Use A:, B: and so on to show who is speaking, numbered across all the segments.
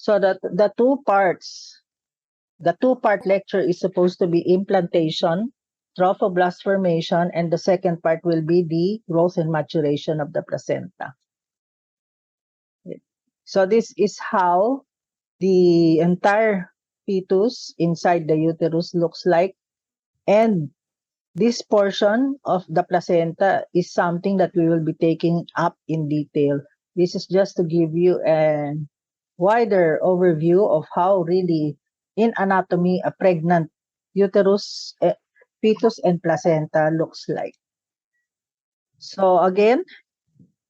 A: So that the two-part lecture is supposed to be implantation, trophoblast formation, and the second part will be the growth and maturation of the placenta. So this is how the entire fetus inside the uterus looks like. And this portion of the placenta is something that we will be taking up in detail. This is just to give you a wider overview of how really in anatomy a pregnant uterus, fetus and placenta looks like. So again,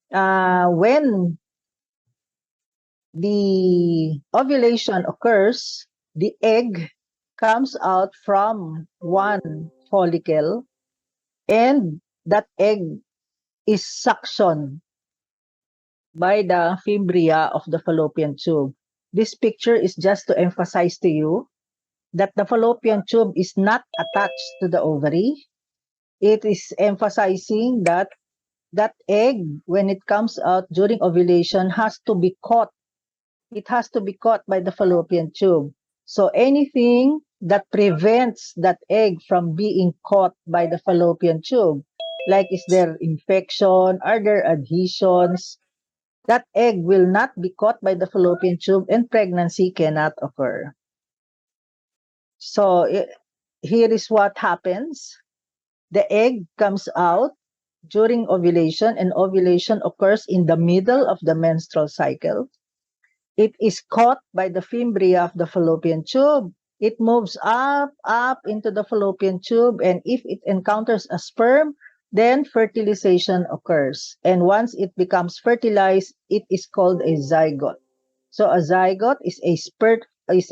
A: when the ovulation occurs, the egg comes out from one follicle, and that egg is suctioned by the fibria of the fallopian tube. This picture is just to emphasize to you that the fallopian tube is not attached to the ovary. It is emphasizing that that egg, when it comes out during ovulation, has to be caught. It has to be caught by the fallopian tube. So anything that prevents that egg from being caught by the fallopian tube, like is there infection, are there adhesions, that egg will not be caught by the fallopian tube and pregnancy cannot occur. So here is what happens. The egg comes out during ovulation, and ovulation occurs in the middle of the menstrual cycle. It is caught by the fibria of the fallopian tube. It moves up into the fallopian tube, and if it encounters a sperm, then fertilization occurs. And once it becomes fertilized, it is called a zygote. So a zygote is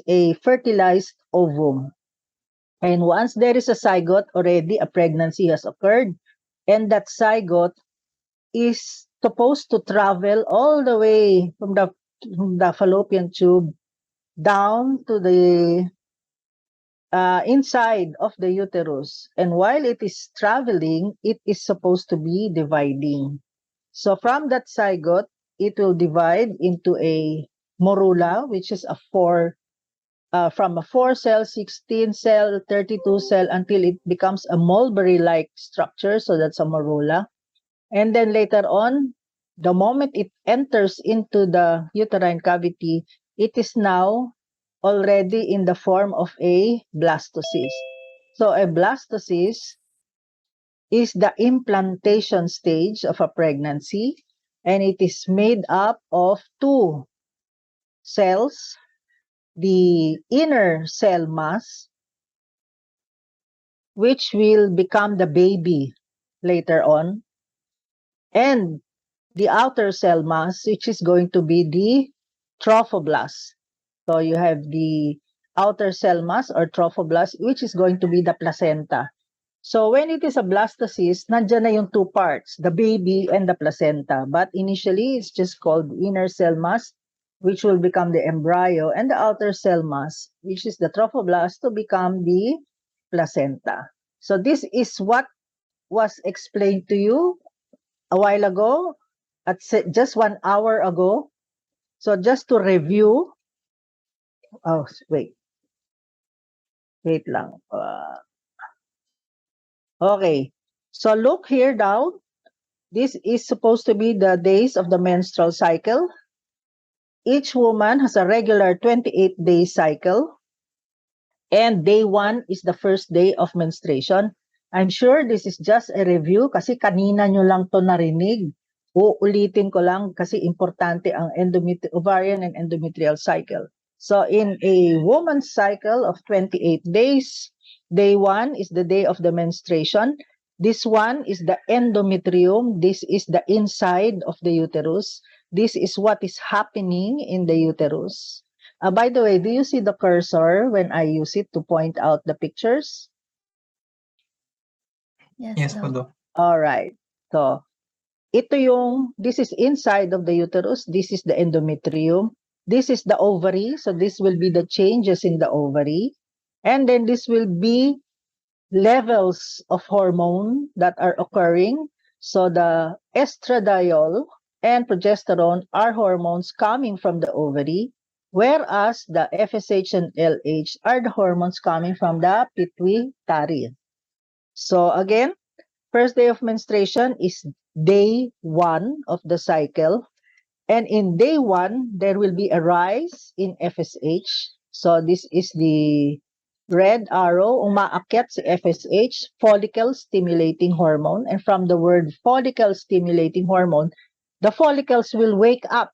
A: a fertilized ovum. And once there is a zygote, already a pregnancy has occurred, and that zygote is supposed to travel all the way from the fallopian tube down to the inside of the uterus. And while it is traveling, it is supposed to be dividing. So from that zygote, it will divide into a morula, which is from a 4-cell, 16-cell, 32-cell, until it becomes a mulberry-like structure. So that's a morula. And then later on, the moment it enters into the uterine cavity, it is now already in the form of a blastocyst. So a blastocyst is the implantation stage of a pregnancy, and it is made up of two cells, the inner cell mass, which will become the baby later on, and the outer cell mass, which is going to be the trophoblast. So you have the outer cell mass or trophoblast, which is going to be the placenta. So when it is a blastocyst, nandiyan na yung two parts, the baby and the placenta. But initially, it's just called inner cell mass, which will become the embryo, and the outer cell mass, which is the trophoblast, to become the placenta. So this is what was explained to you a while ago, just 1 hour ago. So just to review, wait lang. Okay, so look here down. This is supposed to be the days of the menstrual cycle. Each woman has a regular 28-day cycle, and day 1 is the first day of menstruation. I'm sure this is just a review kasi kanina nyo lang to narinig. Uulitin ko lang kasi importante ang ovarian and endometrial cycle. So in a woman's cycle of 28 days, day 1 is the day of the menstruation. This one is the endometrium. This is the inside of the uterus. This is what is happening in the uterus. By the way, do you see the cursor when I use it to point out the pictures?
B: Yes, Doc.
A: All right. So, this is inside of the uterus. This is the endometrium. This is the ovary. So, this will be the changes in the ovary. And then this will be levels of hormone that are occurring. So, the estradiol and progesterone are hormones coming from the ovary. whereas the FSH and LH are the hormones coming from the pituitary. So again, first day of menstruation is day 1 of the cycle. And in day 1, there will be a rise in FSH. So this is the red arrow. Umaakyat si FSH, follicle stimulating hormone. And from the word follicle stimulating hormone, the follicles will wake up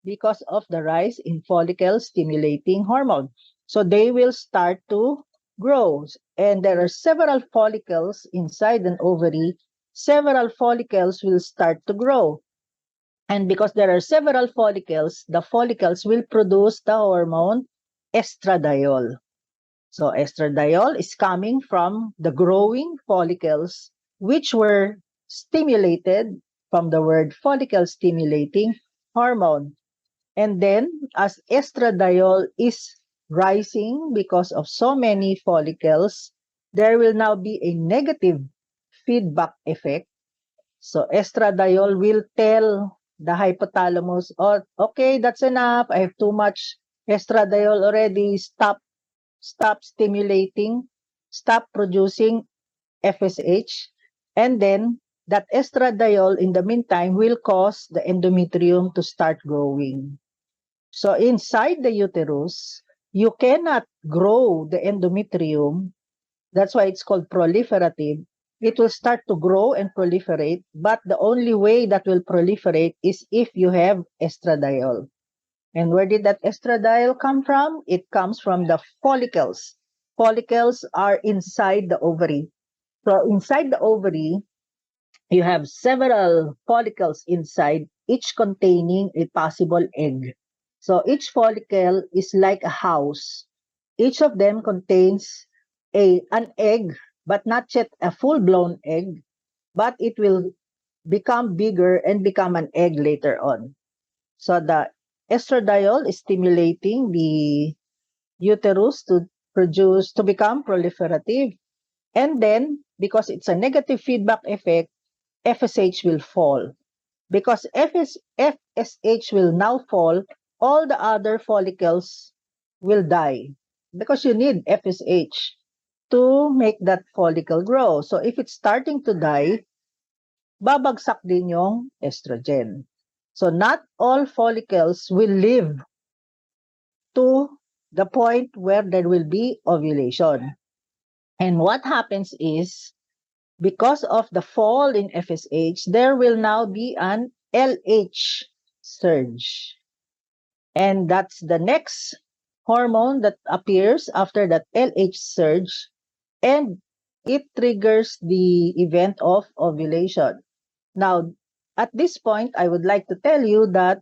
A: because of the rise in follicle stimulating hormone. So they will start to grow. And there are several follicles inside an ovary. Several follicles will start to grow. And because there are several follicles, the follicles will produce the hormone estradiol. So estradiol is coming from the growing follicles, which were stimulated from the word follicle stimulating hormone. And then as estradiol is rising because of so many follicles, there will now be a negative feedback effect. So estradiol will tell the hypothalamus, oh, okay, that's enough. I have too much estradiol already. Stop stimulating, stop producing FSH. And then that estradiol in the meantime will cause the endometrium to start growing. So inside the uterus, you cannot grow the endometrium. That's why it's called proliferative. It will start to grow and proliferate, but the only way that will proliferate is if you have estradiol. And where did that estradiol come from? It comes from the follicles. Follicles are inside the ovary. So inside the ovary, you have several follicles inside, each containing a possible egg. So each follicle is like a house. Each of them contains an egg, but not yet a full-blown egg, but it will become bigger and become an egg later on. So the estradiol is stimulating the uterus to become proliferative. And then, because it's a negative feedback effect, FSH will fall. Because FSH will now fall, all the other follicles will die. Because you need FSH to make that follicle grow. So if it's starting to die, babagsak din yung estrogen. So not all follicles will live to the point where there will be ovulation. And what happens is, because of the fall in FSH, there will now be an LH surge. And that's the next hormone that appears after that LH surge, and it triggers the event of ovulation. Now, at this point, I would like to tell you that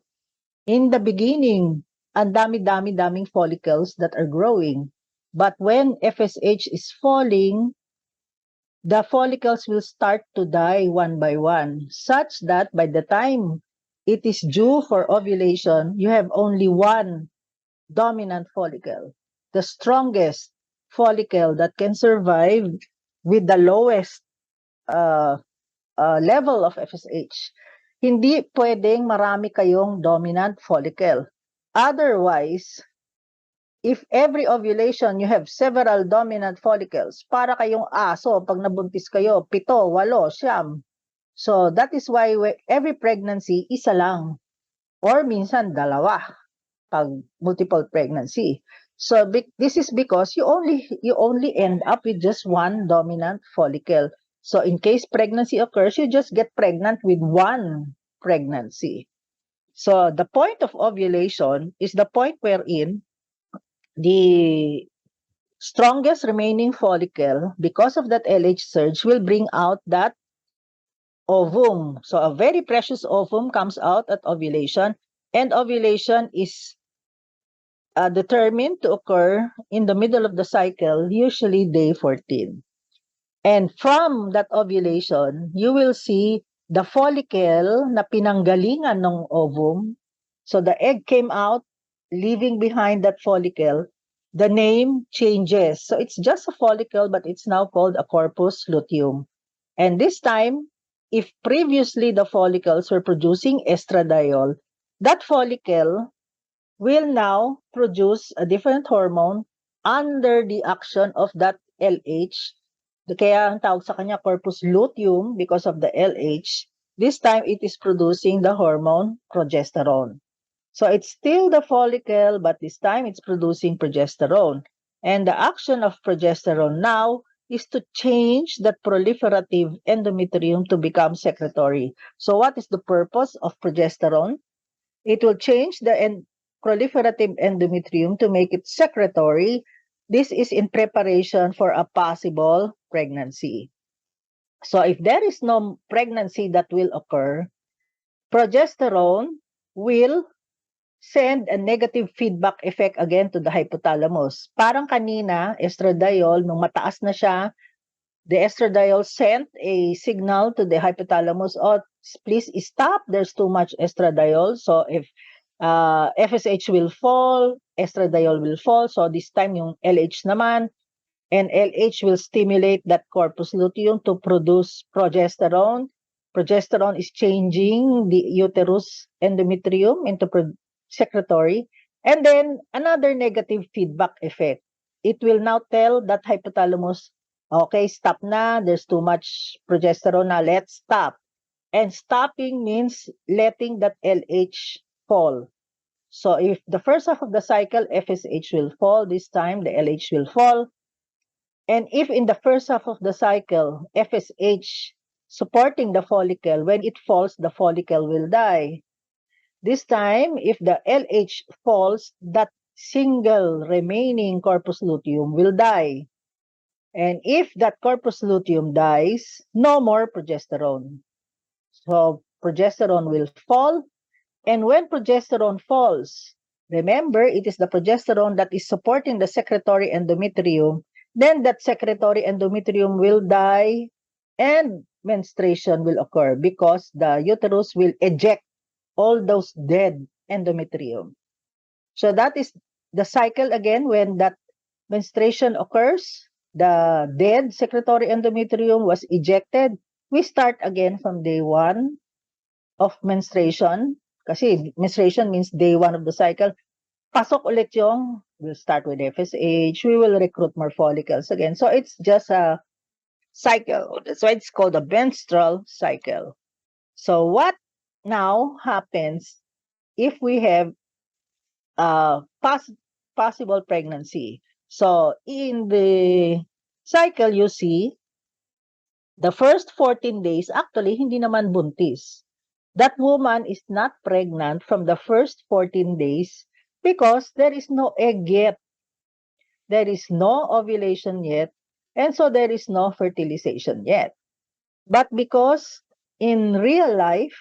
A: in the beginning, ang daming follicles that are growing. But when FSH is falling, the follicles will start to die one by one, such that by the time it is due for ovulation, you have only one dominant follicle, the strongest follicle that can survive with the lowest level of FSH. Hindi pwedeng marami kayong dominant follicle. Otherwise, if every ovulation you have several dominant follicles, para kayong aso, pag nabuntis kayo, 7, 8, 9. So that is why every pregnancy, isa lang. Or minsan, 2, pag multiple pregnancy. So this is because you only end up with just one dominant follicle. So in case pregnancy occurs, you just get pregnant with one pregnancy. So the point of ovulation is the point wherein the strongest remaining follicle, because of that LH surge, will bring out that ovum. So a very precious ovum comes out at ovulation, and ovulation is determined to occur in the middle of the cycle, usually day 14. And from that ovulation, you will see the follicle na pinanggalingan ng ovum. So the egg came out, leaving behind that follicle. The name changes. So it's just a follicle, but it's now called a corpus luteum. And this time, if previously the follicles were producing estradiol, that follicle will now produce a different hormone under the action of that LH. Kaya ang tawag sa kanya corpus luteum because of the LH. This time, it is producing the hormone progesterone. So it's still the follicle, but this time it's producing progesterone. And the action of progesterone now is to change that proliferative endometrium to become secretory. So what is the purpose of progesterone? It will change the proliferative endometrium to make it secretory. This is in preparation for a possible pregnancy. So if there is no pregnancy that will occur, progesterone will send a negative feedback effect again to the hypothalamus. Parang kanina, estradiol, nung mataas na siya, the estradiol sent a signal to the hypothalamus, oh, please stop, there's too much estradiol. So if FSH will fall, estradiol will fall. So this time yung LH naman, and LH will stimulate that corpus luteum to produce progesterone. Progesterone is changing the uterus endometrium into secretory. And then another negative feedback effect. It will now tell that hypothalamus, okay, stop na, there's too much progesterone na, let's stop. And stopping means letting that LH fall. So if the first half of the cycle, FSH will fall, this time the LH will fall. And if in the first half of the cycle, FSH supporting the follicle, when it falls, the follicle will die. This time, if the LH falls, that single remaining corpus luteum will die. And if that corpus luteum dies, no more progesterone. So progesterone will fall. And when progesterone falls, remember, it is the progesterone that is supporting the secretory endometrium. Then that secretory endometrium will die and menstruation will occur because the uterus will eject all those dead endometrium. So that is the cycle again. When that menstruation occurs, the dead secretory endometrium was ejected. We start again from day 1 of menstruation. Kasi menstruation means day 1 of the cycle. Pasok ulit yung, we'll start with FSH, we will recruit more follicles again. So it's just a cycle. That's why it's called a menstrual cycle. So what now happens if we have possible pregnancy? So in the cycle, you see, the first 14 days, actually, hindi naman buntis. That woman is not pregnant from the first 14 days because there is no egg yet. There is no ovulation yet. And so there is no fertilization yet. But because in real life,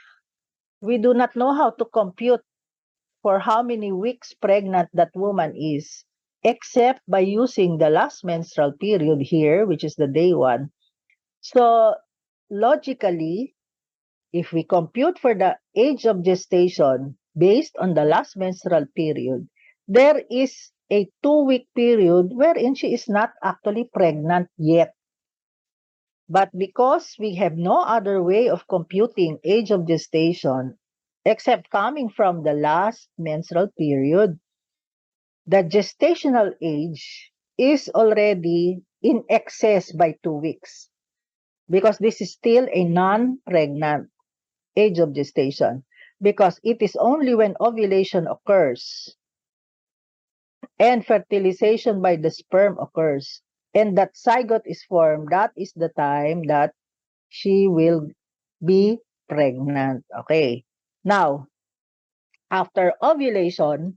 A: we do not know how to compute for how many weeks pregnant that woman is, except by using the last menstrual period here, which is the day 1. So logically, if we compute for the age of gestation based on the last menstrual period, there is a 2-week period wherein she is not actually pregnant yet. But because we have no other way of computing age of gestation except coming from the last menstrual period, the gestational age is already in excess by 2 weeks because this is still a non-pregnant age of gestation, because it is only when ovulation occurs and fertilization by the sperm occurs and that zygote is formed, that is the time that she will be pregnant. Okay. Now, after ovulation,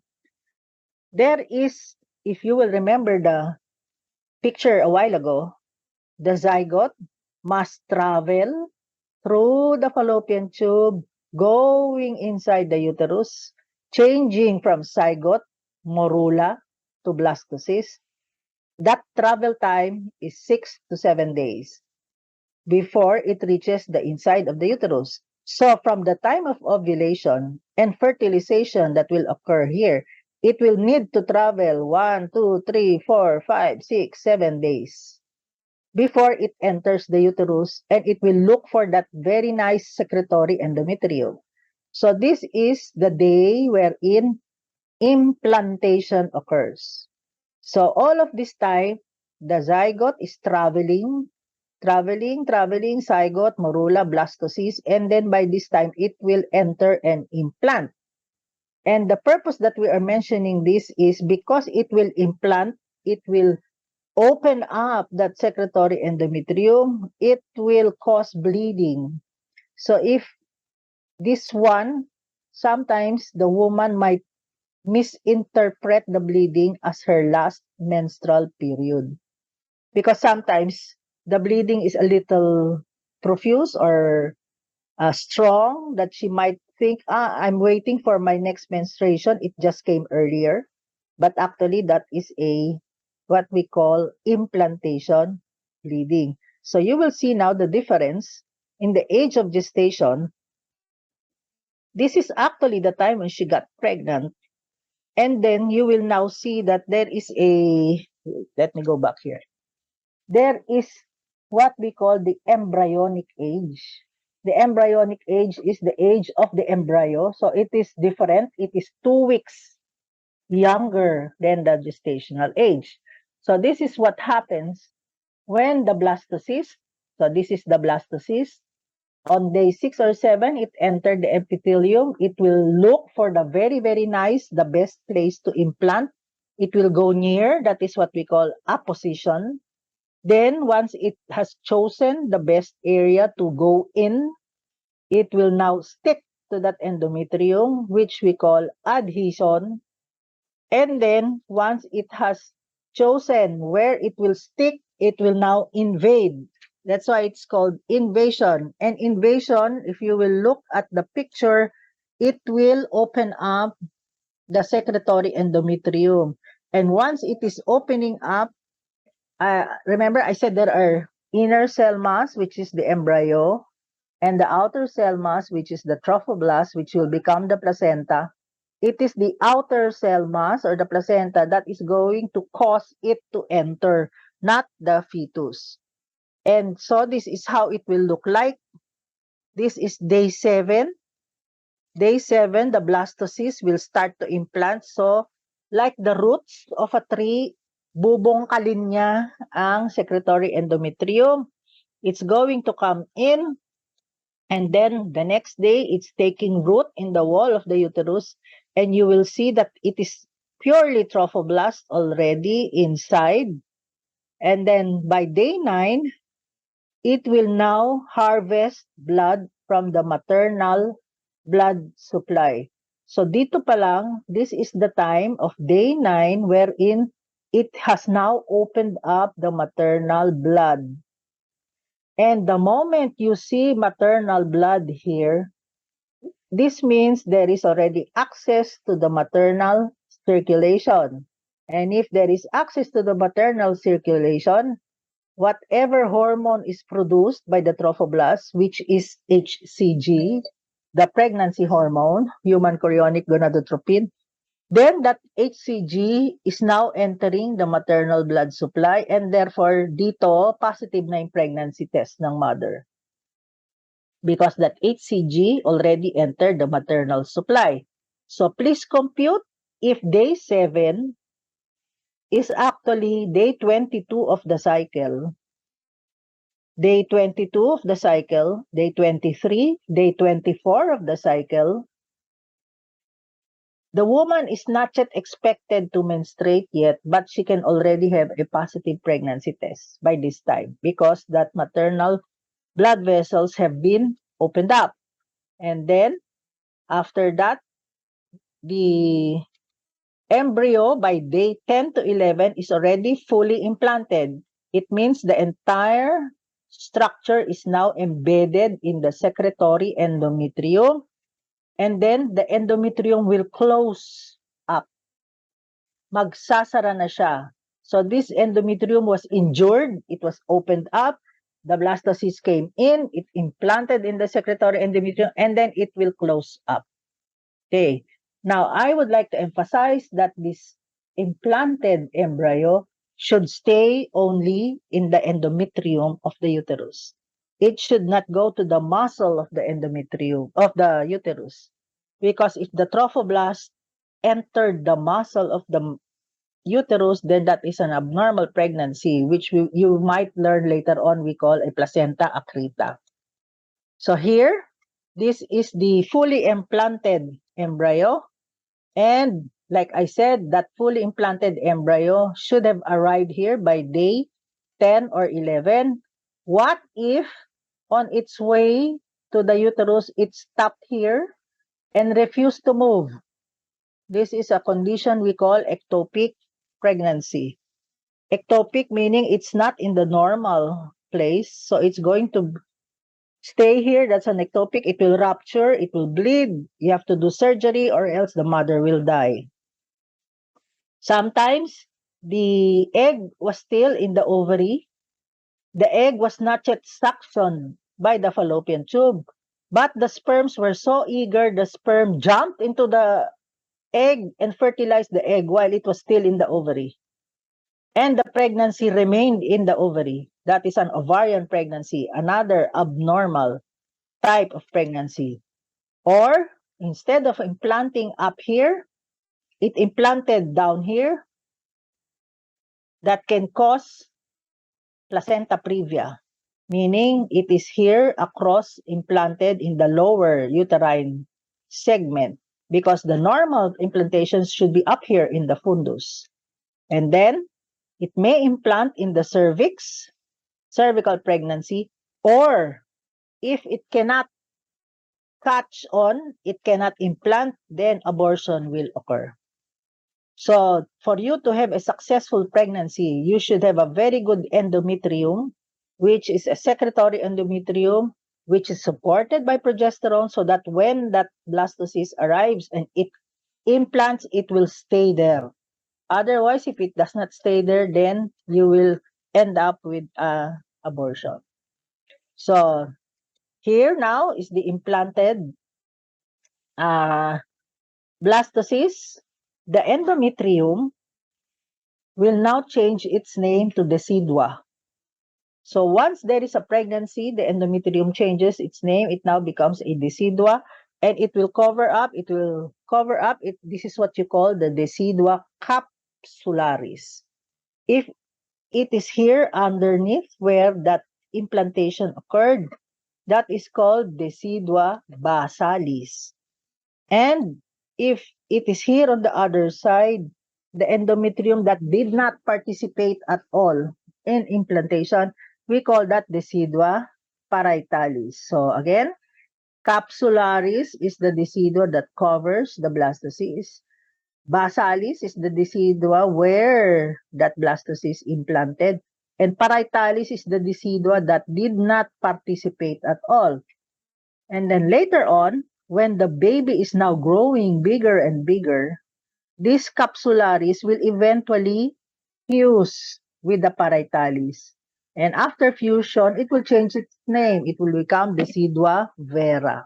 A: there is, if you will remember the picture a while ago, the zygote must travel through the fallopian tube, going inside the uterus, changing from zygote, morula, to blastocyst. That travel time is 6 to 7 days before it reaches the inside of the uterus. So from the time of ovulation and fertilization that will occur here, it will need to travel 1, 2, 3, 4, 5, 6, 7 days before it enters the uterus, and it will look for that very nice secretory endometrium. So this is the day wherein implantation occurs. So all of this time, the zygote is traveling, zygote, morula, blastocyst, and then by this time, it will enter and implant. And the purpose that we are mentioning this is because it will implant, it will open up that secretory endometrium, it will cause bleeding. So if this one, sometimes the woman might misinterpret the bleeding as her last menstrual period. Because sometimes the bleeding is a little profuse or strong that she might think, I'm waiting for my next menstruation. It just came earlier. But actually, that is what we call implantation bleeding. So you will see now the difference in the age of gestation. This is actually the time when she got pregnant. And then you will now see that there is let me go back here. There is what we call the embryonic age. The embryonic age is the age of the embryo. So it is different. It is 2 weeks younger than the gestational age. So this is what happens when the blastocyst, so this is the blastocyst, on day 6 or 7, it entered the epithelium. It will look for the very, very nice, the best place to implant. It will go near, that is what we call apposition. Then once it has chosen the best area to go in, it will now stick to that endometrium, which we call adhesion. And then once it has chosen where it will stick, it will now invade. That's why it's called invasion. And invasion, if you will look at the picture, it will open up the secretory endometrium. And once it is opening up, remember I said there are inner cell mass, which is the embryo, and the outer cell mass, which is the trophoblast, which will become the placenta. It is the outer cell mass or the placenta that is going to cause it to enter, not the fetus. And so this is how it will look like. This is day 7. Day 7, the blastocyst will start to implant. So, like the roots of a tree, bubongkalin niya ang secretory endometrium. It's going to come in, and then the next day, it's taking root in the wall of the uterus, and you will see that it is purely trophoblast already inside. And then by day 9, it will now harvest blood from the maternal blood supply. So dito pa lang, this is the time of day 9 wherein it has now opened up the maternal blood. And the moment you see maternal blood here, this means there is already access to the maternal circulation. And if there is access to the maternal circulation, whatever hormone is produced by the trophoblast, which is HCG, the pregnancy hormone, human chorionic gonadotropin, then that HCG is now entering the maternal blood supply, and therefore dito positive na yung pregnancy test ng mother. Because that HCG already entered the maternal supply. So please compute if day 7 is actually day 22 of the cycle. Day 22 of the cycle, day 23, day 24 of the cycle, the woman is not yet expected to menstruate yet, but she can already have a positive pregnancy test by this time because that maternal blood vessels have been opened up. And then, after that, the embryo by day 10 to 11 is already fully implanted. It means the entire structure is now embedded in the secretory endometrium, and then the endometrium will close up. Magsasara na siya. So this endometrium was injured, it was opened up, the blastocyst came in, it implanted in the secretory endometrium, and then it will close up. Okay. Now, I would like to emphasize that this implanted embryo should stay only in the endometrium of the uterus. It should not go to the muscle of the endometrium of the uterus. Because if the trophoblast entered the muscle of the uterus, then that is an abnormal pregnancy, which you might learn later on we call a placenta accreta. So here, this is the fully implanted embryo. And like I said, that fully implanted embryo should have arrived here by day 10 or 11. What if on its way to the uterus, it stopped here and refused to move? This is a condition we call ectopic pregnancy. Ectopic meaning it's not in the normal place, so it's going to stay here. That's an ectopic. It will rupture, it will bleed. You have to do surgery or else the mother will die. Sometimes the egg was still in the ovary. The egg was not yet suctioned by the fallopian tube, but the sperms were so eager, the sperm jumped into the egg and fertilized the egg while it was still in the ovary. And the pregnancy remained in the ovary. That is an ovarian pregnancy, another abnormal type of pregnancy. Or instead of implanting up here, it implanted down here. That can cause placenta previa, meaning it is here across implanted in the lower uterine segment, because the normal implantations should be up here in the fundus. And then it may implant in the cervix, cervical pregnancy, or if it cannot catch on, it cannot implant, then abortion will occur. So for you to have a successful pregnancy, you should have a very good endometrium, which is a secretory endometrium, which is supported by progesterone, so that when that blastocyst arrives and it implants, it will stay there. Otherwise, if it does not stay there, then you will end up with abortion. So here now is the implanted blastocyst. The endometrium will now change its name to decidua. So once there is a pregnancy, the endometrium changes its name. It now becomes a decidua, and it will cover up. This is what you call the decidua capsularis. If it is here underneath where that implantation occurred, that is called decidua basalis. And if it is here on the other side, the endometrium that did not participate at all in implantation, we call that decidua parietalis. So again, capsularis is the decidua that covers the blastocyst. Basalis is the decidua where that blastocyst implanted. And parietalis is the decidua that did not participate at all. And then later on, when the baby is now growing bigger and bigger, this capsularis will eventually fuse with the parietalis. And after fusion, it will change its name. It will become decidua vera.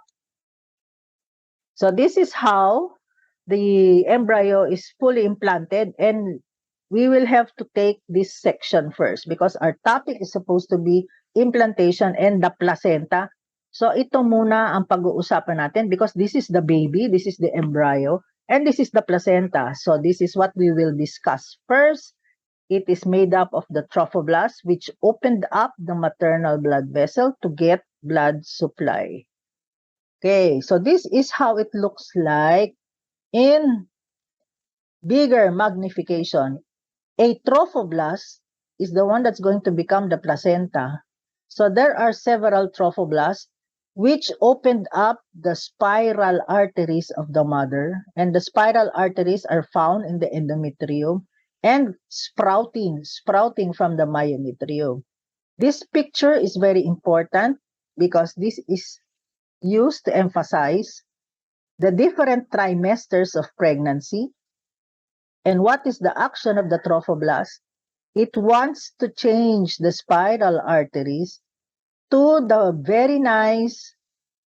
A: So this is how the embryo is fully implanted, and we will have to take this section first because our topic is supposed to be implantation and the placenta. So ito muna ang pag-uusapan natin because this is the baby, this is the embryo, and this is the placenta. So this is what we will discuss. First, it is made up of the trophoblast, which opened up the maternal blood vessel to get blood supply. Okay, so this is how it looks like in bigger magnification. A trophoblast is the one that's going to become the placenta. So there are several trophoblasts which opened up the spiral arteries of the mother, and the spiral arteries are found in the endometrium and sprouting from the myometrium. This picture is very important because this is used to emphasize the different trimesters of pregnancy. And what is the action of the trophoblast? It wants to change the spiral arteries to the very nice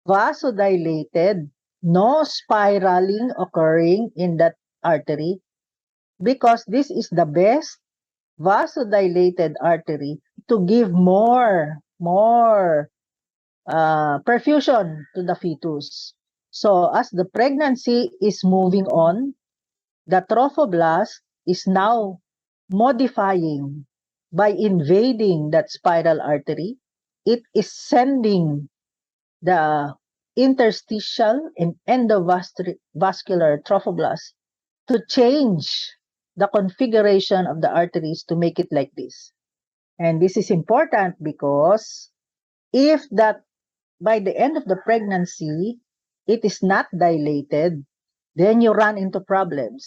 A: vasodilated, no spiraling occurring in that artery, because this is the best vasodilated artery to give more perfusion to the fetus. So as the pregnancy is moving on, the trophoblast is now modifying by invading that spiral artery. It is sending the interstitial and endovascular trophoblast to change the configuration of the arteries to make it like this. And this is important because if that by the end of the pregnancy, it is not dilated, then you run into problems.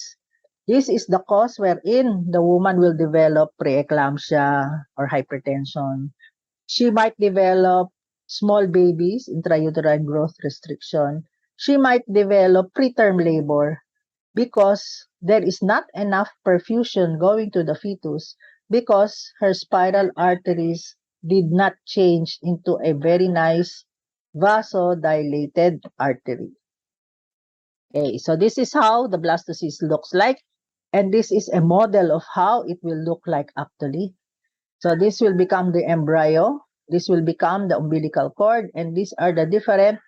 A: This is the cause wherein the woman will develop preeclampsia or hypertension. She might develop small babies, intrauterine growth restriction. She might develop preterm labor because there is not enough perfusion going to the fetus because her spiral arteries did not change into a very nice vasodilated artery. Okay, so this is how the blastocyst looks like, and this is a model of how it will look like actually. So this will become the embryo, this will become the umbilical cord, and these are the different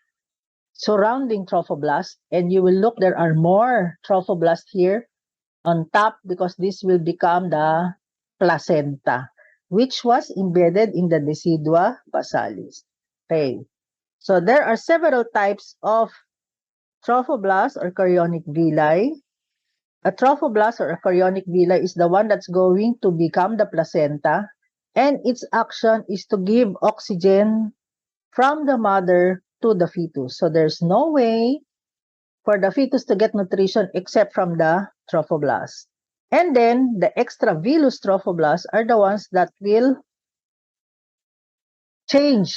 A: surrounding trophoblasts, and you will look, there are more trophoblasts here on top because this will become the placenta, which was embedded in the decidua basalis. Okay, so there are several types of trophoblast or chorionic villi. A trophoblast or a chorionic villi is the one that's going to become the placenta, and its action is to give oxygen from the mother to the fetus. So there's no way for the fetus to get nutrition except from the trophoblast. And then the extravillous trophoblasts are the ones that will change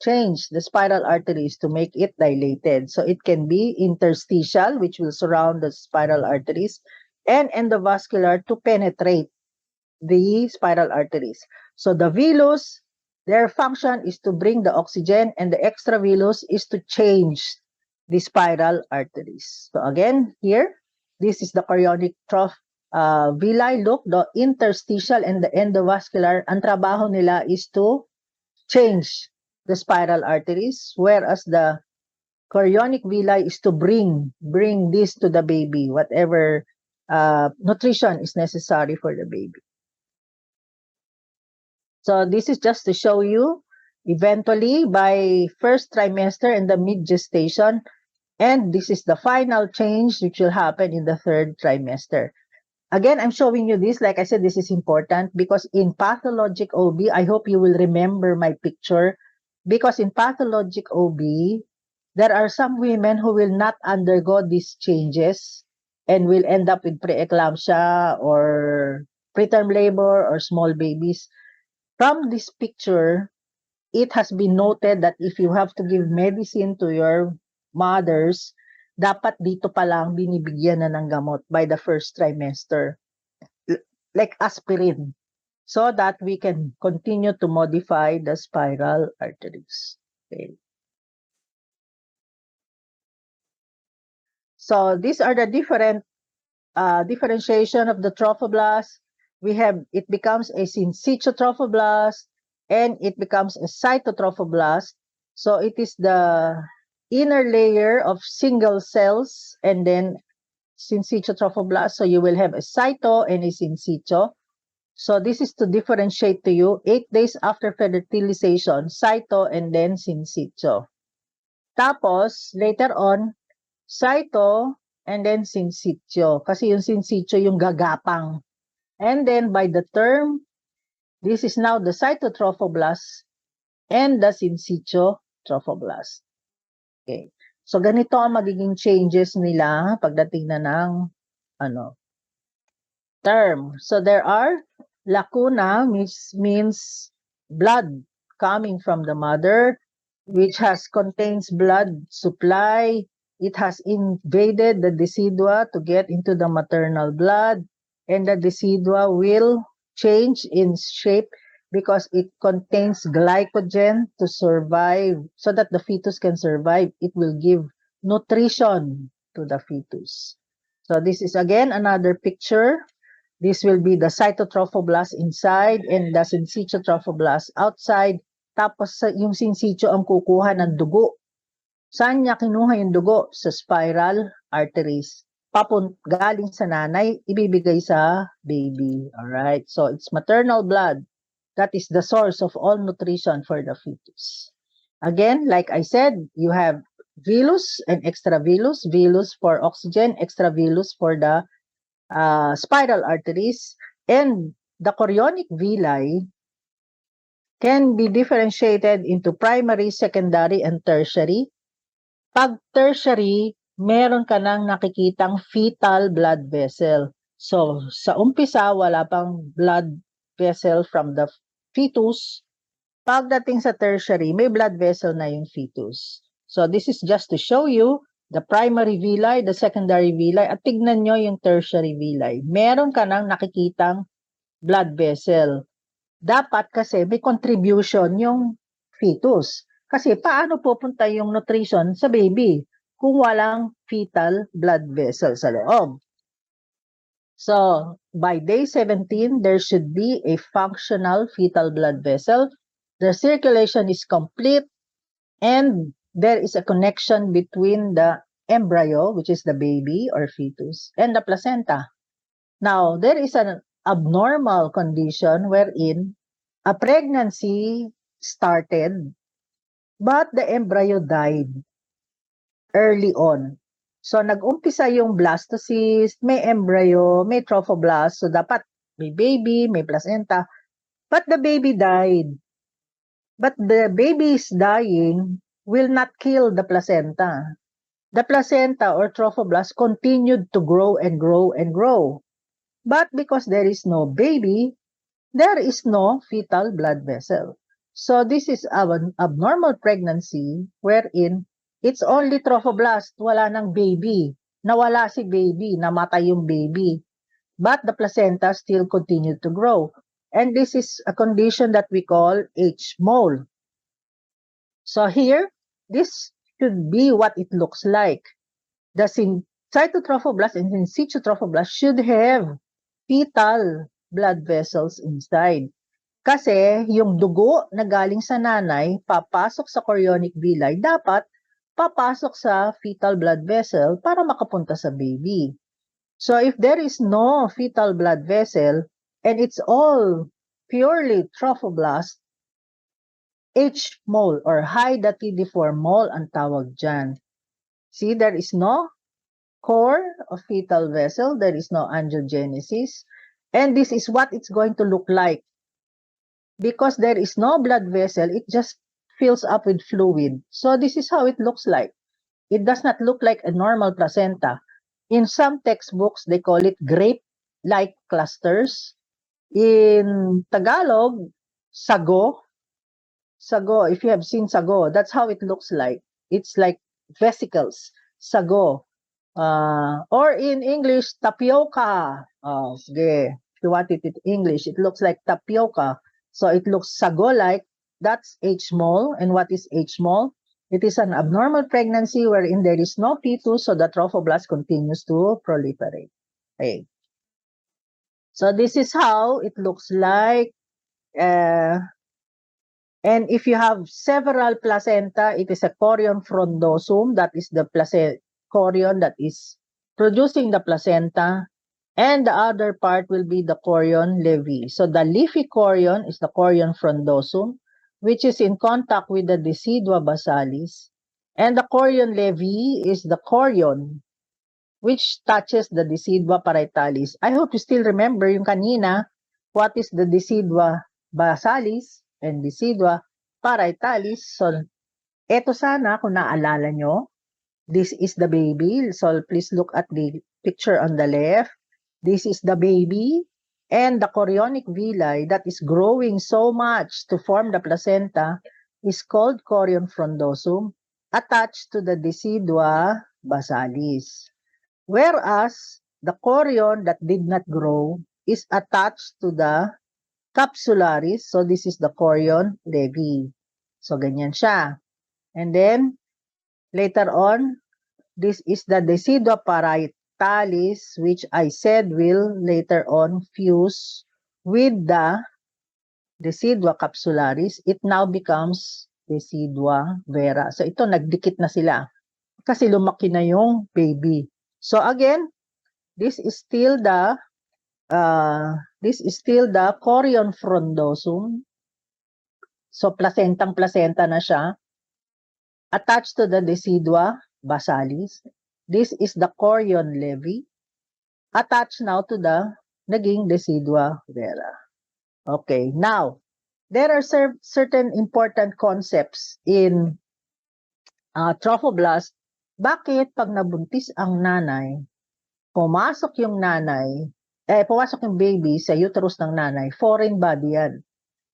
A: the spiral arteries to make it dilated. So it can be interstitial, which will surround the spiral arteries, and endovascular to penetrate the spiral arteries. So the villus, their function is to bring the oxygen, and the extravillus is to change the spiral arteries. So again, here, this is the chorionic villi. Look, the interstitial and the endovascular, ang trabaho nila is to change the spiral arteries, whereas the chorionic villi is to bring this to the baby, whatever nutrition is necessary for the baby. So this is just to show you, eventually by first trimester and the mid-gestation, and this is the final change which will happen in the third trimester. Again, I'm showing you this. Like I said, this is important because in pathologic OB, I hope you will remember my picture, because in pathologic OB, there are some women who will not undergo these changes and will end up with preeclampsia or preterm labor or small babies. From this picture, it has been noted that if you have to give medicine to your mothers, dapat dito pa lang binibigyan na ng gamot by the first trimester, like aspirin, so that we can continue to modify the spiral arteries. Okay. So these are the different differentiation of the trophoblast. We have, it becomes a syncytial trophoblast, and it becomes a cytotrophoblast. So it is the inner layer of single cells, and then syncytial trophoblast. So you will have a cyto and a syncytial. So this is to differentiate to you 8 days after fertilization, cyto and then syncytial. Tapos later on, cyto and then syncytial. Kasi yung syncytial yung gagapang. And then by the term, this is now the cytotrophoblast and the syncytial trophoblast. Okay. So ganito ang magiging changes nila pagdating na ng term. So there are lacuna, which means blood coming from the mother, which contains blood supply. It has invaded the decidua to get into the maternal blood, and the decidua will change in shape because it contains glycogen to survive, so that the fetus can survive. It will give nutrition to the fetus. So this is again another picture. This will be the cytotrophoblast inside and the syncytial trophoblast outside. Tapos yung syncytial ang kukuha ng dugo. Saan niya kinuha yung dugo? Sa spiral arteries. galing sa nanay, ibibigay sa baby. Alright? So, it's maternal blood. That is the source of all nutrition for the fetus. Again, like I said, you have villus and extravillus. Villus for oxygen, extravillus for the spiral arteries. And the chorionic villi can be differentiated into primary, secondary, and tertiary. Pag tertiary, meron ka nang nakikitang fetal blood vessel. So, sa umpisa, wala pang blood vessel from the fetus. Pagdating sa tertiary, may blood vessel na yung fetus. So, this is just to show you the primary villi, the secondary villi, at tignan nyo yung tertiary villi. Meron ka nang nakikitang blood vessel. Dapat kasi may contribution yung fetus. Kasi paano pupunta yung nutrition sa baby kung walang fetal blood vessel sa loob? So, by day 17, there should be a functional fetal blood vessel. The circulation is complete and there is a connection between the embryo, which is the baby or fetus, and the placenta. Now, there is an abnormal condition wherein a pregnancy started, but the embryo died early on. So, nag-umpisa yung blastocyst, may embryo, may trophoblast. So, dapat may baby, may placenta. But the baby died. But the baby's dying will not kill the placenta. The placenta or trophoblast continued to grow and grow and grow. But because there is no baby, there is no fetal blood vessel. So this is an abnormal pregnancy wherein it's only trophoblast, wala nang baby. Nawala si baby, namatay yung baby. But the placenta still continued to grow. And this is a condition that we call H-mole. So here, this should be what it looks like. The cytotrophoblast and in situ trophoblast should have fetal blood vessels inside. Kasi yung dugo na galing sa nanay, papasok sa chorionic villi, dapat papasok sa fetal blood vessel para makapunta sa baby. So if there is no fetal blood vessel and it's all purely trophoblast, H-mole or high datidiform mole ang tawag dyan. See, there is no core of fetal vessel, there is no angiogenesis, and this is what it's going to look like. Because there is no blood vessel, it just fills up with fluid. So this is how it looks like. It does not look like a normal placenta. In some textbooks, they call it grape-like clusters. In Tagalog, sago. Sago, if you have seen sago, that's how it looks like. It's like vesicles, sago. Or in English, tapioca. Sige. If you want it in English, it looks like tapioca. So it looks sago-like. That's H-mole. And what is H-mole? It is an abnormal pregnancy wherein there is no fetus, so the trophoblast continues to proliferate. Okay. So this is how it looks like. And if you have several placenta, it is a chorion frondosum. That is the chorion that is producing the placenta. And the other part will be the chorion levi. So the leafy chorion is the chorion frondosum, which is in contact with the decidua basalis. And the chorion levi is the chorion, which touches the decidua parietalis. I hope you still remember yung kanina, what is the decidua basalis and decidua parietalis. So, eto sana kung naalala nyo, this is the baby. So, please look at the picture on the left. This is the baby and the chorionic villi that is growing so much to form the placenta is called chorion frondosum attached to the decidua basalis. Whereas the chorion that did not grow is attached to the capsularis. So this is the chorion levi. So ganyan siya. And then later on, this is the decidua parietalis, which I said will later on fuse with the decidua capsularis. It now becomes decidua vera. So ito, nagdikit na sila kasi lumaki na yung baby. So again, this is still the chorion frondosum. So placentang-placenta na siya. Attached to the decidua basalis. This is the chorion levi. Attached now to the naging decidua vera. Okay, now, there are certain important concepts in trophoblast. Bakit pag nabuntis ang nanay, pumasok yung baby sa uterus ng nanay, foreign body yan.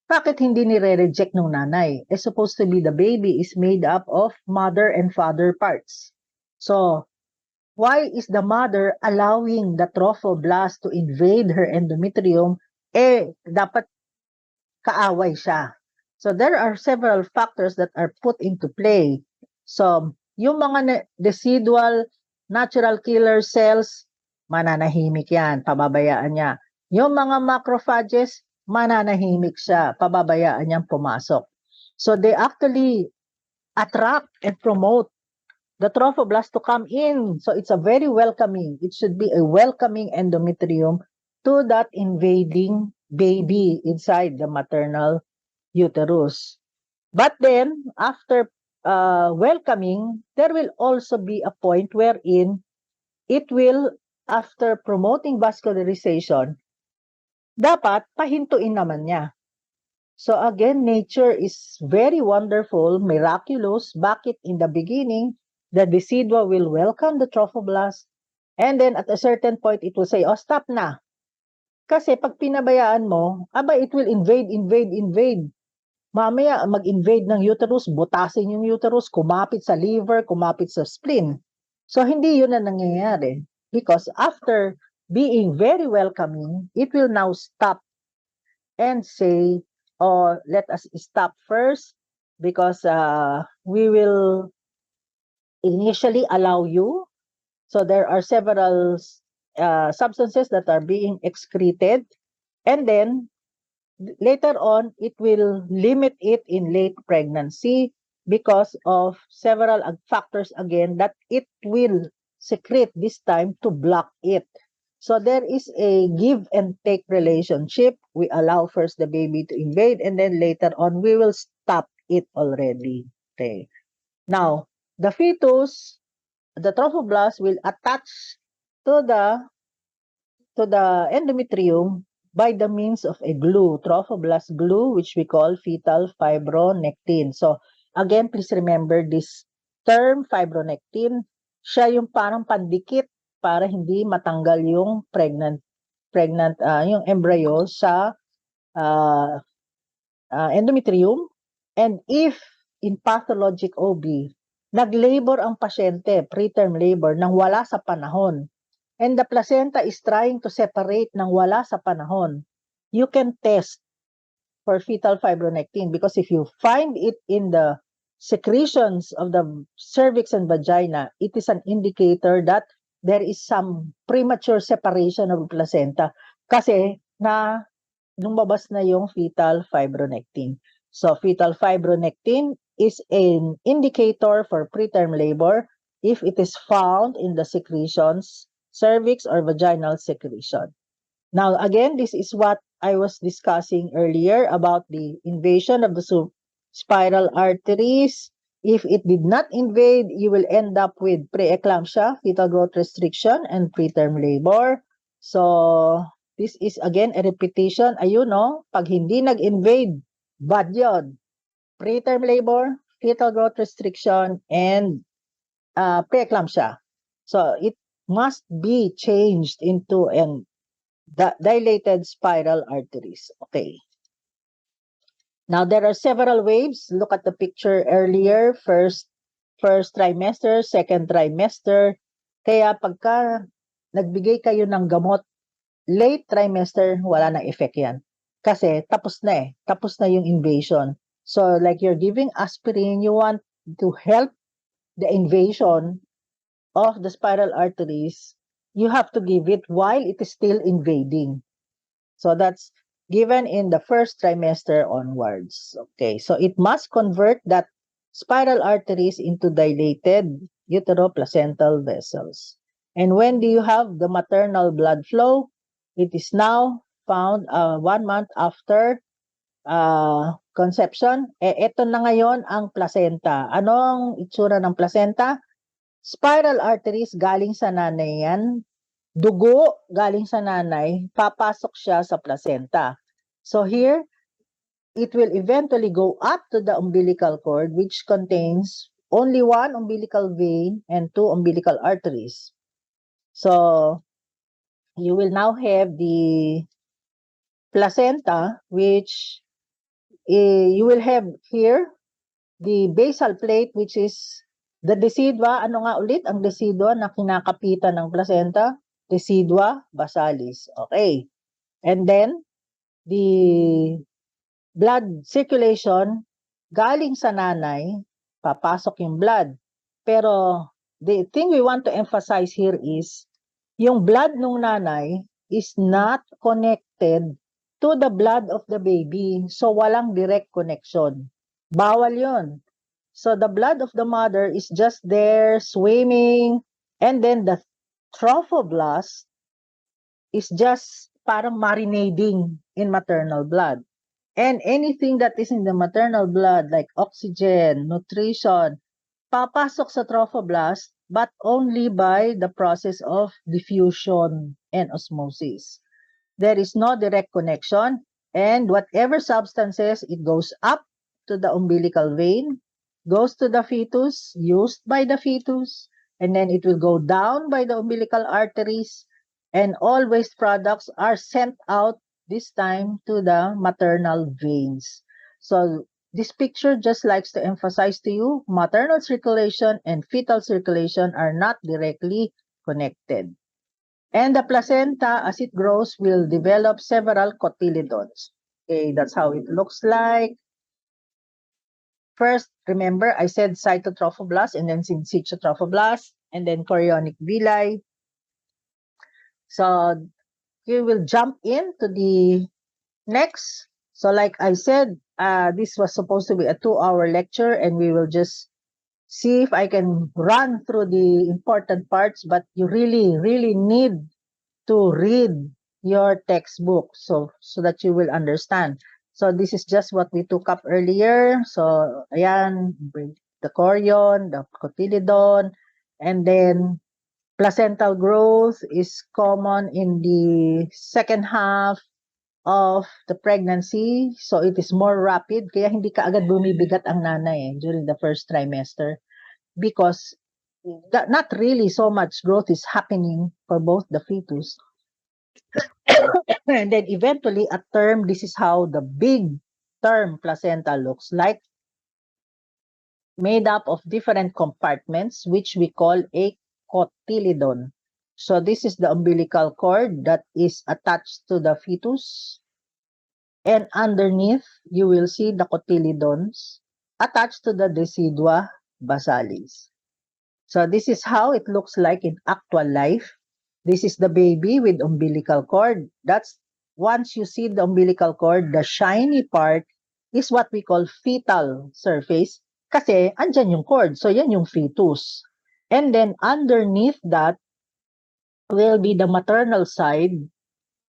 A: Bakit hindi nire-reject ng nanay? It's supposed to be the baby is made up of mother and father parts. So, why is the mother allowing the trophoblast to invade her endometrium? Dapat kaaway siya. So, there are several factors that are put into play. So, yung mga residual natural killer cells, mananahimik yan, pababayaan niya. Yung mga macrophages, mananahimik siya, pababayaan niyang pumasok. So, they actually attract and promote the trophoblast to come in. So, it's a very welcoming. It should be a welcoming endometrium to that invading baby inside the maternal uterus. But then, after welcoming, there will also be a point wherein it will, after promoting vascularization, dapat pahintuin naman niya. So again, nature is very wonderful, miraculous. Bakit in the beginning, the decidua will welcome the trophoblast, and then at a certain point, it will say, oh, stop na. Kasi pag pinabayaan mo, it will invade. Mamaya, mag-invade ng uterus, butasin yung uterus, kumapit sa liver, kumapit sa spleen. So, hindi yun na nangyayari. Because after being very welcoming, it will now stop and say, oh, let us stop first because we will initially allow you. So, there are several substances that are being excreted. And then, later on, it will limit it in late pregnancy because of several factors again that it will secrete this time to block it. So there is a give and take relationship. We allow first the baby to invade and then later on we will stop it already. Okay. Now, the fetus, the trophoblast will attach to the endometrium by the means of a glue, trophoblast glue, which we call fetal fibronectin. So, again, please remember this term, fibronectin. Siya yung parang pandikit para hindi matanggal yung yung embryo sa endometrium. And if in pathologic OB, nag-labor ang pasyente, preterm labor, nang wala sa panahon, and the placenta is trying to separate ng wala sa panahon, you can test for fetal fibronectin because if you find it in the secretions of the cervix and vagina, it is an indicator that there is some premature separation of placenta kasi na lumabas na yung fetal fibronectin. So fetal fibronectin is an indicator for preterm labor if it is found in the secretions, cervix or vaginal secretion. Now, again, this is what I was discussing earlier about the invasion of the spiral arteries. If it did not invade, you will end up with preeclampsia, fetal growth restriction, and preterm labor. So, this is again a repetition. Ayun, no? Pag hindi nag-invade, bad yun. Preterm labor, fetal growth restriction, and preeclampsia. So, it must be changed into an dilated spiral arteries. Okay. Now, there are several waves. Look at the picture earlier. First trimester, second trimester. Kaya pagka nagbigay kayo ng gamot, late trimester, wala nang effect yan. Kasi tapos na eh. Tapos na yung invasion. So, like you're giving aspirin, you want to help the invasion of the spiral arteries, you have to give it while it is still invading. So that's given in the first trimester onwards. Okay, so it must convert that spiral arteries into dilated uteroplacental vessels. And when do you have the maternal blood flow? It is now found 1 month after conception. Ito na ngayon ang placenta. Anong itsura ng placenta? Spiral arteries galing sa nanay yan. Dugo galing sa nanay, papasok siya sa placenta. So here, it will eventually go up to the umbilical cord, which contains only one umbilical vein and two umbilical arteries. So you will now have the placenta, which you will have here the basal plate, which is the decidua. Ano nga ulit ang decidua na kinakapitan ng placenta? Decidua basalis. Okay. And then, the blood circulation, galing sa nanay, papasok yung blood. Pero, the thing we want to emphasize here is, yung blood ng nanay is not connected to the blood of the baby. So, walang direct connection. Bawal yun. So, the blood of the mother is just there, swimming, and then the trophoblast is just parang marinating in maternal blood. And anything that is in the maternal blood, like oxygen, nutrition, papasok sa trophoblast, but only by the process of diffusion and osmosis. There is no direct connection, and whatever substances, it goes up to the umbilical vein, goes to the fetus, used by the fetus, and then it will go down by the umbilical arteries, and all waste products are sent out this time to the maternal veins. So this picture just likes to emphasize to you, maternal circulation and fetal circulation are not directly connected. And the placenta, as it grows, will develop several cotyledons. Okay, that's how it looks like. First, remember, I said cytotrophoblast and then syncytotrophoblast and then chorionic villi. So we will jump into the next. So like I said, this was supposed to be a 2-hour lecture and we will just see if I can run through the important parts, but you really, really need to read your textbook so that you will understand. So this is just what we took up earlier. So ayan, the chorion, the cotyledon, and then placental growth is common in the second half of the pregnancy. So it is more rapid. Kaya hindi ka agad bumibigat ang nanay during the first trimester because not really so much growth is happening for both the fetus. And then eventually at term, this is how the big term placenta looks like, made up of different compartments, which we call a cotyledon. So this is the umbilical cord that is attached to the fetus. And underneath, you will see the cotyledons attached to the decidua basalis. So this is how it looks like in actual life. This is the baby with umbilical cord. That's once you see the umbilical cord, the shiny part is what we call fetal surface kasi andyan yung cord. So yan yung fetus. And then underneath that will be the maternal side,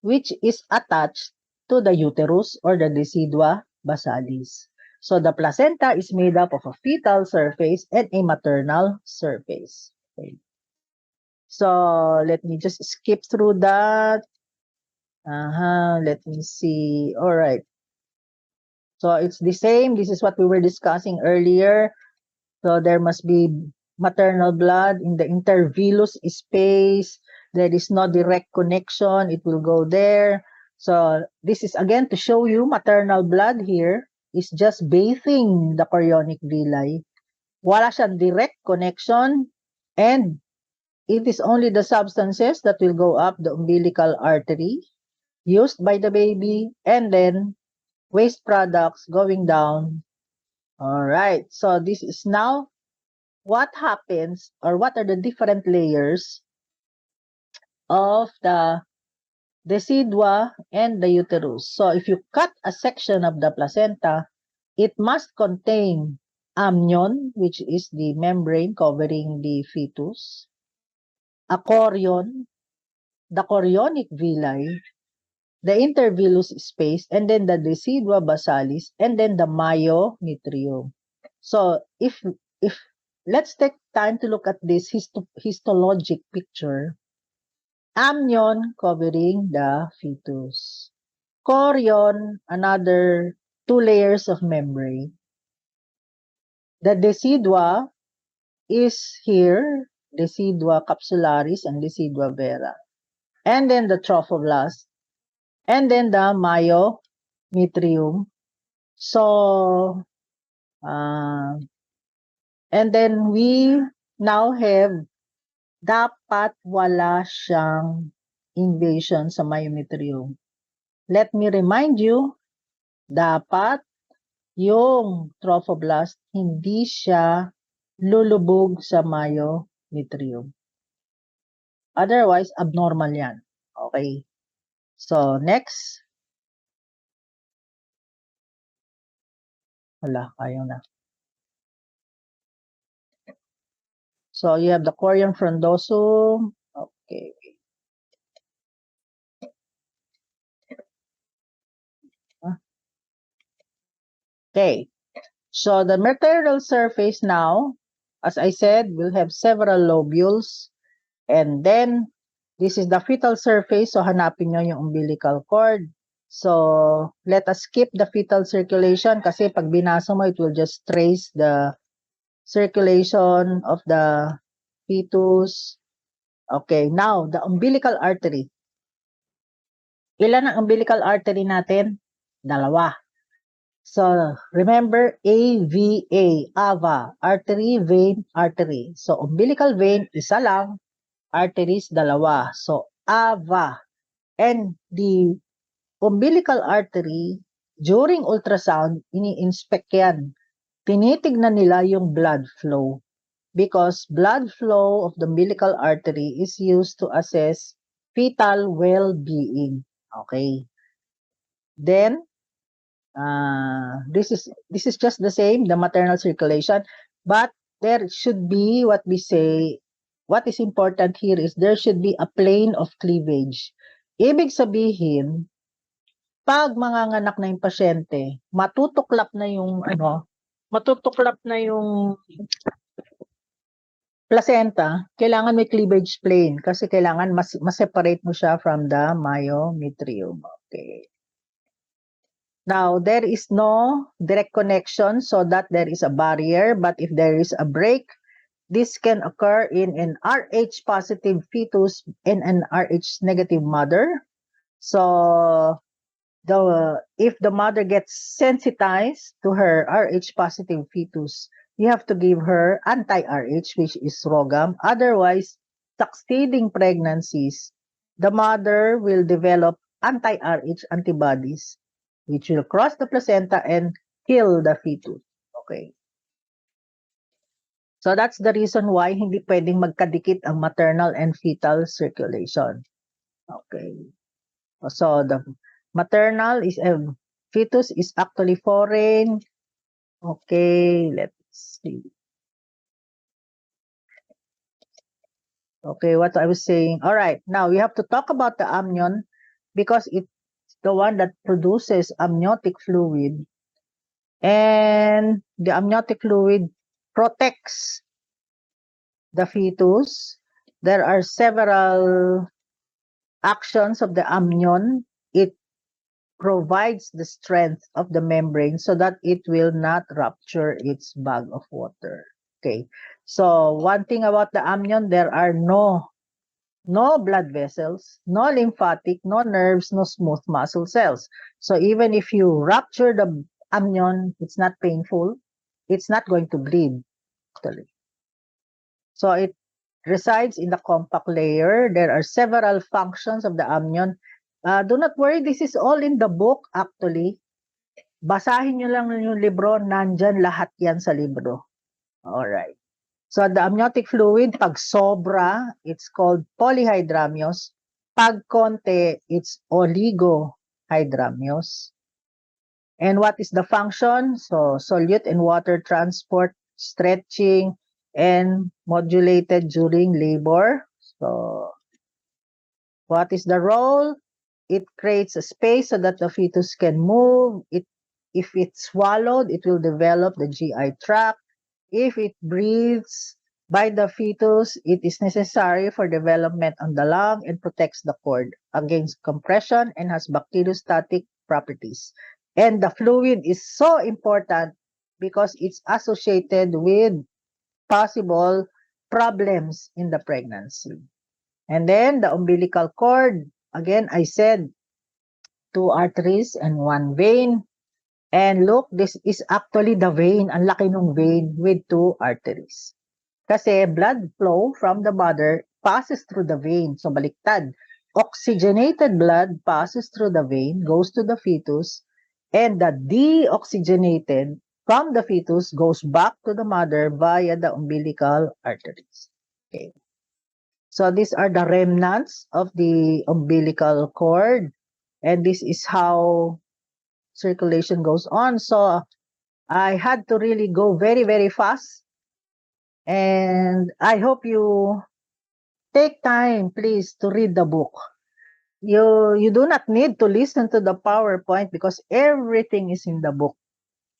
A: which is attached to the uterus or the decidua basalis. So the placenta is made up of a fetal surface and a maternal surface. Okay. So let me just skip through that. Let me see. All right. So it's the same. This is what we were discussing earlier. So there must be maternal blood in the intervillous space. There is no direct connection. It will go there. So this is again to show you maternal blood here is just bathing the chorionic villi. Wala siyang direct connection, and it is only the substances that will go up the umbilical artery used by the baby, and then waste products going down. All right. So this is now what happens, or what are the different layers of the decidua and the uterus. So if you cut a section of the placenta, it must contain amnion, which is the membrane covering the fetus, a chorion, the chorionic villi, the intervillous space, and then the decidua basalis, and then the myometrium. So if let's take time to look at this histologic picture. Amnion covering the fetus. Chorion, another 2 layers of membrane. The decidua is here, decidua capsularis and decidua vera. And then the trophoblast. And then the myometrium. So, and then we now have dapat wala siyang invasion sa myometrium. Let me remind you, dapat yung trophoblast hindi siya lulubog sa myometrium. Otherwise, abnormal yan. Okay. So, next. Wala, ayaw na. So, you have the chorion frondosum. Okay. Okay. So, the material surface now, as I said, will have several lobules. And then, this is the fetal surface. So, hanapin nyo yung umbilical cord. So, let us skip the fetal circulation kasi pag binasa mo, it will just trace the circulation of the fetus. Okay, now, the umbilical artery. Ilan ang umbilical artery natin? 2. So, remember, AVA, AVA, artery, vein, artery. So, umbilical vein, isa lang, arteries, 2. So, AVA. And the umbilical artery, during ultrasound, ini-inspect yan. Tinitignan nila yung blood flow. Because blood flow of the umbilical artery is used to assess fetal well-being. Okay. Then, this is just the same, the maternal circulation, but there should be what we say, what is important here is there should be a plane of cleavage. Ibig sabihin, pag manganganak na yung pasyente, matutuklap na yung placenta, kailangan may cleavage plane kasi kailangan mas-separate mo siya from the myometrium. Okay. Now, there is no direct connection so that there is a barrier, but if there is a break, this can occur in an Rh positive fetus and an Rh negative mother. So, if the mother gets sensitized to her Rh positive fetus, you have to give her anti-Rh, which is Rhogam. Otherwise, succeeding pregnancies, the mother will develop anti-Rh antibodies, which will cross the placenta and kill the fetus. Okay. So that's the reason why hindi pwedeng magkadikit ang maternal and fetal circulation. Okay. So the maternal is fetus is actually foreign. Okay, let's see. Okay, what I was saying. All right, now we have to talk about the amnion because it's the one that produces amniotic fluid. And the amniotic fluid protects the fetus. There are several actions of the amnion. It provides the strength of the membrane so that it will not rupture its bag of water. Okay. So one thing about the amnion, there are no blood vessels, no lymphatic, no nerves, no smooth muscle cells. So even if you rupture the amnion, it's not painful. It's not going to bleed, actually. So it resides in the compact layer. There are several functions of the amnion. Do not worry, this is all in the book, actually. Basahin nyo lang yung libro, nandyan lahat yan sa libro. Alright. So the amniotic fluid, pag sobra, it's called polyhydramnios. Pag konti, it's oligohydramnios. And what is the function? So solute and water transport, stretching, and modulated during labor. So, what is the role? It creates a space so that the fetus can move. If it's swallowed, it will develop the GI tract. If it breathes by the fetus, it is necessary for development on the lung and protects the cord against compression and has bacteriostatic properties. And the fluid is so important because it's associated with possible problems in the pregnancy. And then the umbilical cord, again, I said 2 arteries and 1 vein. And look, this is actually the vein. Ang laki ng vein with 2 arteries. Kasi blood flow from the mother passes through the vein. So baliktad. Oxygenated blood passes through the vein, goes to the fetus, and the deoxygenated from the fetus goes back to the mother via the umbilical arteries. Okay. So these are the remnants of the umbilical cord, and this is how circulation goes on. So I had to really go very, very fast. And I hope you take time, please, to read the book. You do not need to listen to the PowerPoint because everything is in the book.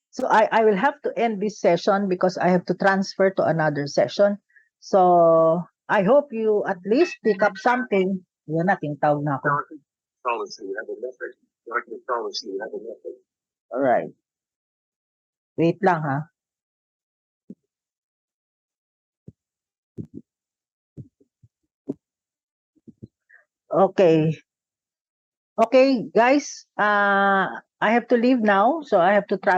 A: So I will have to end this session because I have to transfer to another session. So I hope you at least pick up something. Yan na, tinatawag na ako. Alright. Wait lang ha. Okay. Okay, guys. I have to leave now, so I have to